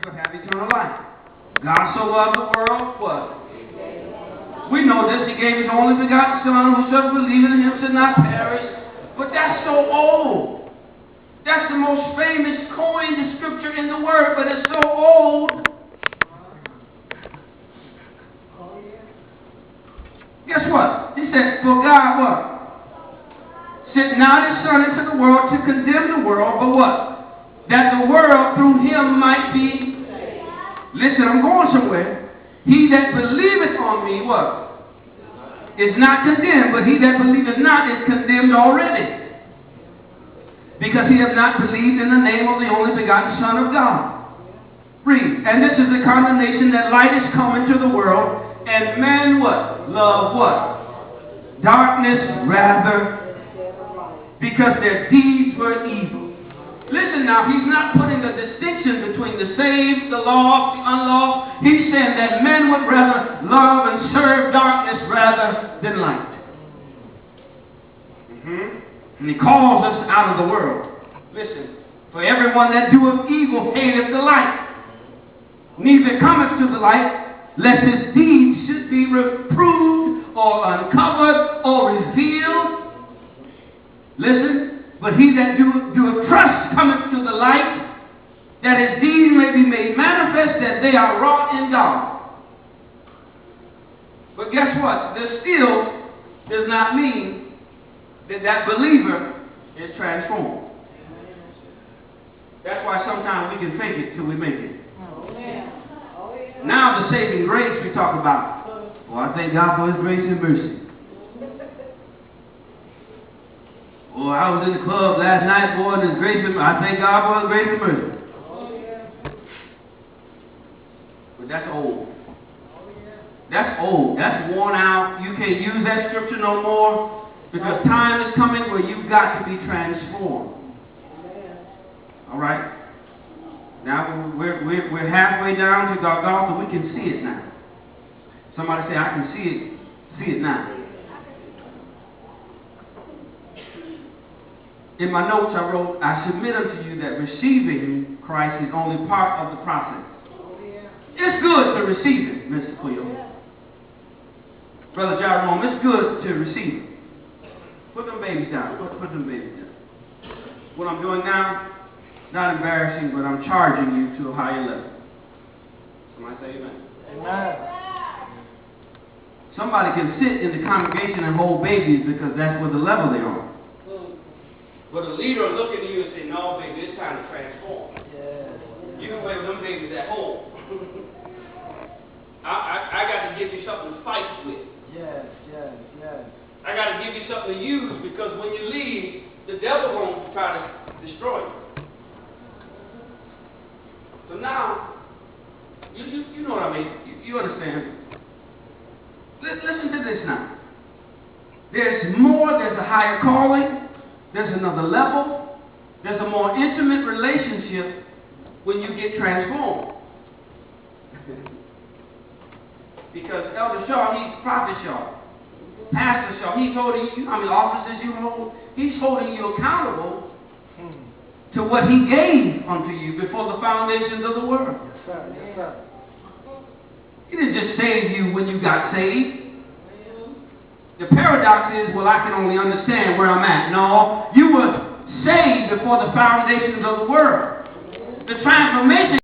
will have eternal life. God so loved the world, what? We know this. He gave his only begotten Son, whosoever believes in him should not perish. But that's so old. That's the most famous coined scripture in the Word, but it's so old. Guess what? He said, for God what? Sent not his Son into the world to condemn the world, but what? That the world through him might be. Listen, I'm going somewhere. He that believeth on me, what? Is not condemned, but he that believeth not is condemned already. Because he hath not believed in the name of the only begotten Son of God. Read. And this is the condemnation, that light is come into the world, and men what? Love what? Darkness rather, because their deeds were evil. Listen now, he's not putting a distinction between the saved, the lost, the unlost. He's saying that men would rather love and serve darkness rather than light. And he calls us out of the world. Listen, for everyone that doeth evil hateth the light, neither cometh to the light, lest his deeds should be reproved or uncovered or revealed. Listen. But he that doeth trust cometh to the light, that his deeds may be made manifest, that they are wrought in God. But guess what? This still does not mean that that believer is transformed. That's why sometimes we can fake it till we make it. Now the saving grace we talk about. Well, I thank God for his grace and mercy. Oh, I was in the club last night, boy, and his grace and mercy. I thank God for his grace and mercy. But that's old. That's old. That's worn out. You can't use that scripture no more, because time is coming where you've got to be transformed. All right? Now we're halfway down to Golgotha. We can see it now. Somebody say, I can see it now. In my notes I wrote, I submit unto you that receiving Christ is only part of the process. It's good to receive it, Mr. Cleo. Brother Jerome, it's good to receive it. Put them babies down. Put them babies down. What I'm doing now, not embarrassing, but I'm charging you to a higher level. Somebody say amen. Amen. Somebody can sit in the congregation and hold babies because that's what the level they are. But a leader will look at you and say, no, baby, it's time to transform. Yeah. You can play with them babies at home. I got to give you something to fight with. Yes. I got to give you something to use, because when you leave, the devil won't try to destroy you. So now, you know what I mean. You understand. Listen to this now. There's more, there's a higher calling. There's another level. There's a more intimate relationship when you get transformed. Because Elder Shaw, he's Prophet Shaw. Pastor Shaw, he's holding you, officers you hold, he's holding you accountable to what he gave unto you before the foundations of the world. Yes, sir. Yes, sir. He didn't just save you when you got saved. The paradox is, well, I can only understand where I'm at. No, you were saved before the foundations of the world. The